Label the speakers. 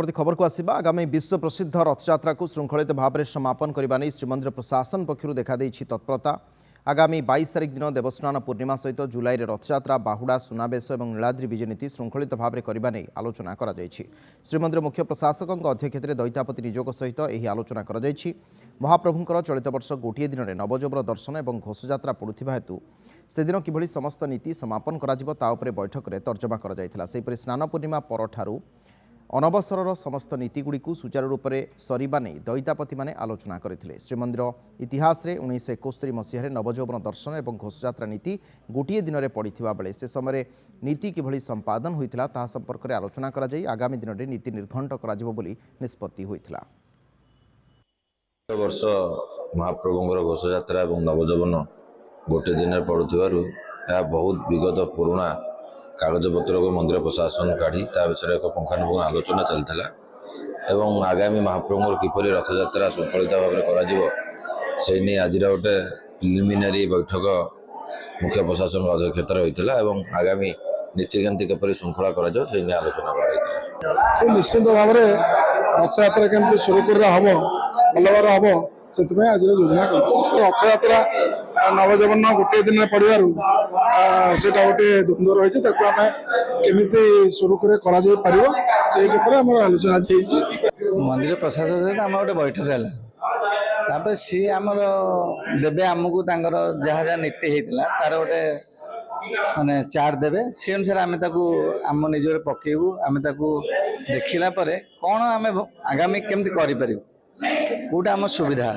Speaker 1: परवर्ती खबर को आसिबा आगामी विश्व प्रसिद्ध रथयात्रा को श्रृंखलित भाव में समापन करने नहीं श्रीमंदिर प्रशासन पक्षर देखा तत्परता। आगामी 22 तारिख दिन देवस्नान पूर्णिमा सहित जुलाई रथयात्रा बाहुड़ा सुनावेश और नीलाद्रि विजे नीति श्रृंखलित भाव में करने नहीं आलोचना कर श्रीमंदिर मुख्य प्रशासक अध्यक्षत दैतापति निजोग सहित यह आलोचना कर महाप्रभुंकर चलित वर्ष गोटे दिन में नवजोबर दर्शन और घोषयात्रा पड़ुवा हेतु से दिन किभली समस्त नीति समापन कर बैठक में तर्जमा कर स्नान पूर्णिमा परठारू अनवसर समस्त नीतिगुड़ी सुचारू रूप से सरिबा नहीं दैतापति माने आलोचना करथिले। श्रीमंदिर इतिहास रे 1971 मसीह नवजौवन दर्शन और घोषयात्रा नीति गोटे दिन में पड़ता बेले से समय नीति किभली संपादन होइथिला ताहा संपर्क में आलोचना करा जाई आगामी दिन में नीति निर्घंट करा जिवो बोली निष्पत्ति होइथिला।
Speaker 2: वर्ष महाप्रभुंकर घोषयात्रा और नवजौवन गोटे दिन में पड़ुथिबारु यह बहुत विगत पुराणा कागजपत्र को मंदिर प्रशासन काढ़ी विषय एक पुंखानुपुंख आलोचना चलता एवं आगामी महाप्रभुंर किपरि रथयात्रा श्रृंखलित भाव में आज गोटे प्रिलिमिनारी बैठक मुख्य प्रशासन अध्यक्षतार होता है आगामी नीतिकांति किपरि श्रृंखला कर आलोचना कर
Speaker 3: निश्चित भाव में रथयात्रा केमती सुरखुर हम भल हम से आज योजना कर रथयात्रा नवजौवन गोटे दिन पड़ू से गोटे द्वंद्व रही है केमी सुरखुर कर आलोचना
Speaker 4: मंदिर प्रशासन सहित आम गोटे बैठक है सी आमर देवे आमको जहाँ जहाँ नीति होता तार गोटे माने चार्ट देवे से अनुसार आम आम निज पकेबू आम देखला कौन आम आगामी केमती करें कौटा आम सुविधा